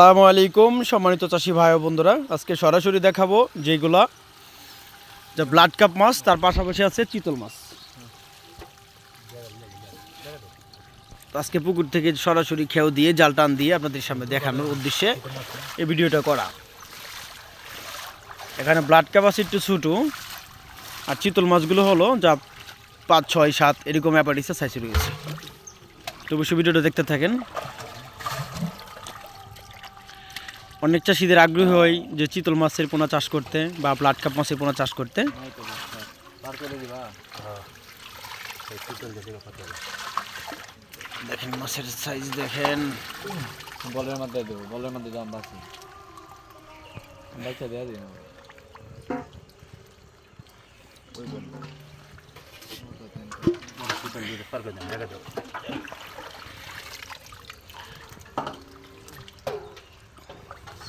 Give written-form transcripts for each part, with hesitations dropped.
আসসালামু আলাইকুম সম্মানিত চাষি ভাই ও বন্ধুরা, আজকে সরাসরি দেখাবো যেগুলা যে ব্লাড কাপ মাছ, তার পাশাপাশি আছে চিতল মাছ। আজকে পুকুর থেকে সরাসরি খেউ দিয়ে জাল টান দিয়ে আপনাদের সামনে দেখানোর উদ্দেশ্যে এই ভিডিওটা করা। এখানে ব্লাড কাপ আছে একটু ছোটো, আর চিতল মাছগুলো হলো যা 5, 6, 7 এরকম অ্যাপারিসে সাইজে রয়েছে। তো অবশ্যই ভিডিওটা দেখতে থাকেন। অনেক চাষিদের আগ্রহী হয় যে চিতল মাছের পোনা চাষ করতে বা ব্লাড কাপ মাছের পোনা চাষ করতে। দেখেন মাছের সাইজ দেখেন, বলের মধ্যে দেবো, বলের মধ্যে দাম বাকি বাচ্চা দেওয়া দিই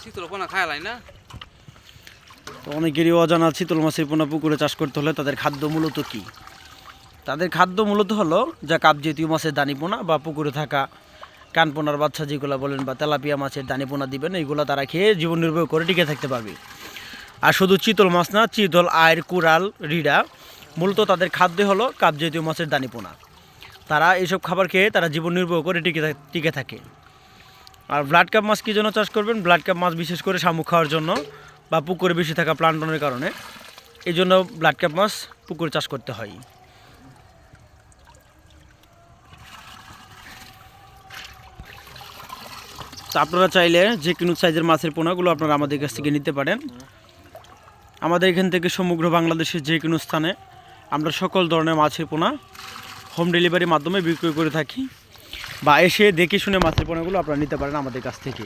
শীতল পোনা খায়ালাই না। তো অনেকেরই অজানা চিতল মাছের পোনা পুকুরে চাষ করতে হলে তাদের খাদ্য মূলত কী? তাদের খাদ্য মূলত হলো যা কাপ জাতীয় মাছের দানি পোনা বা পুকুরে থাকা কানপোনার বাচ্চা যেগুলো বলেন বা তেলাপিয়া মাছের দানি পোনা দিবেন, এইগুলো তারা খেয়ে জীবন নির্বাহ করে টিকে থাকতে পারবে। আর শুধু চিতল মাছ না, চিতল, আইর, কুরাল, রিডা মূলত তাদের খাদ্য হলো কাপ জাতীয় মাছের দানি পোনা। তারা এইসব খাবার খেয়ে তারা জীবন নির্বাহ করে টিকে থাকে। আর ব্লাড কাপ মাছ কী জন্য চাষ করবেন? ব্লাড কাপ মাছ বিশেষ করে শামুক খাওয়ার জন্য বা পুকুরে বেশি থাকা প্লান্টনের কারণে, এই জন্য ব্লাড কাপ মাছ পুকুরে চাষ করতে হয়। তো আপনারা চাইলে যে কোনো সাইজের মাছের পোনাগুলো আপনারা আমাদের কাছ থেকে নিতে পারেন। আমাদের এখান থেকে সমগ্র বাংলাদেশের যে কোনো স্থানে আমরা সকল ধরনের মাছের পোনা হোম ডেলিভারির মাধ্যমে বিক্রয় করে থাকি, বা এসে দেখে শুনে মাছের পোনাগুলো আপনারা নিতে পারেন আমাদের কাছ থেকে।